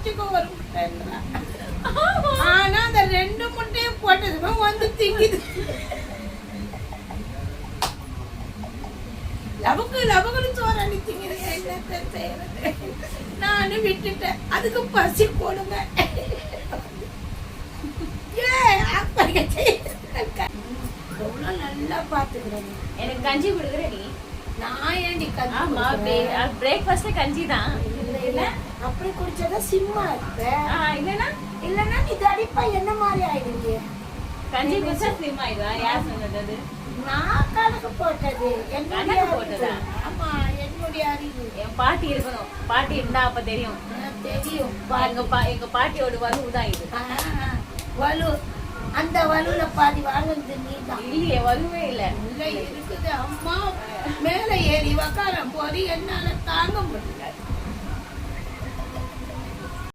வச்சுக்கோ ஒரு முட்டைன்றா. ஆனா அந்த 2 முட்டையும் போட்டதுமே வந்து திங்குது. லவகுன்னு சோறாடி திங்குது. என்னத்த செய்யறது? நானும் விட்டுட்டேன். அதுக்கு பசி கொடுங்க. நல்லா பாத்துக்கிறேன். எனக்கு கஞ்சி குடுக்குறடி. நான் ஏன்டி கஞ்சி? ஆமா, பிரேக்ஃபாஸ்ட்ல கஞ்சி தான். இல்ல அப்படி குடிச்சதா சிம்மா இருப்ப. இல்லனா நீ தடிப்பா என்ன மாதிரி ஆயிடுங்க. கஞ்சி குடிச்சா சிம் ஆயிடுவா? யார் சொன்னது? நான் கணக்கு போட்டது. கணக்கு போட்டதா? ஆமா, என்னுடைய அறிவு. என் பாட்டி இருக்கணும். பாட்டி இருந்தா அப்ப தெரியும். தெரியும். எங்க பாட்டியோட வலு தான் இது. வலு. அந்த வலுல பாதி வாழ்ந்து நீதான். இல்லையே, வலுவே இல்ல. இருக்குது. அம்மா மேல ஏறி உக்காரும் போது என்னால தாங்க முடியல.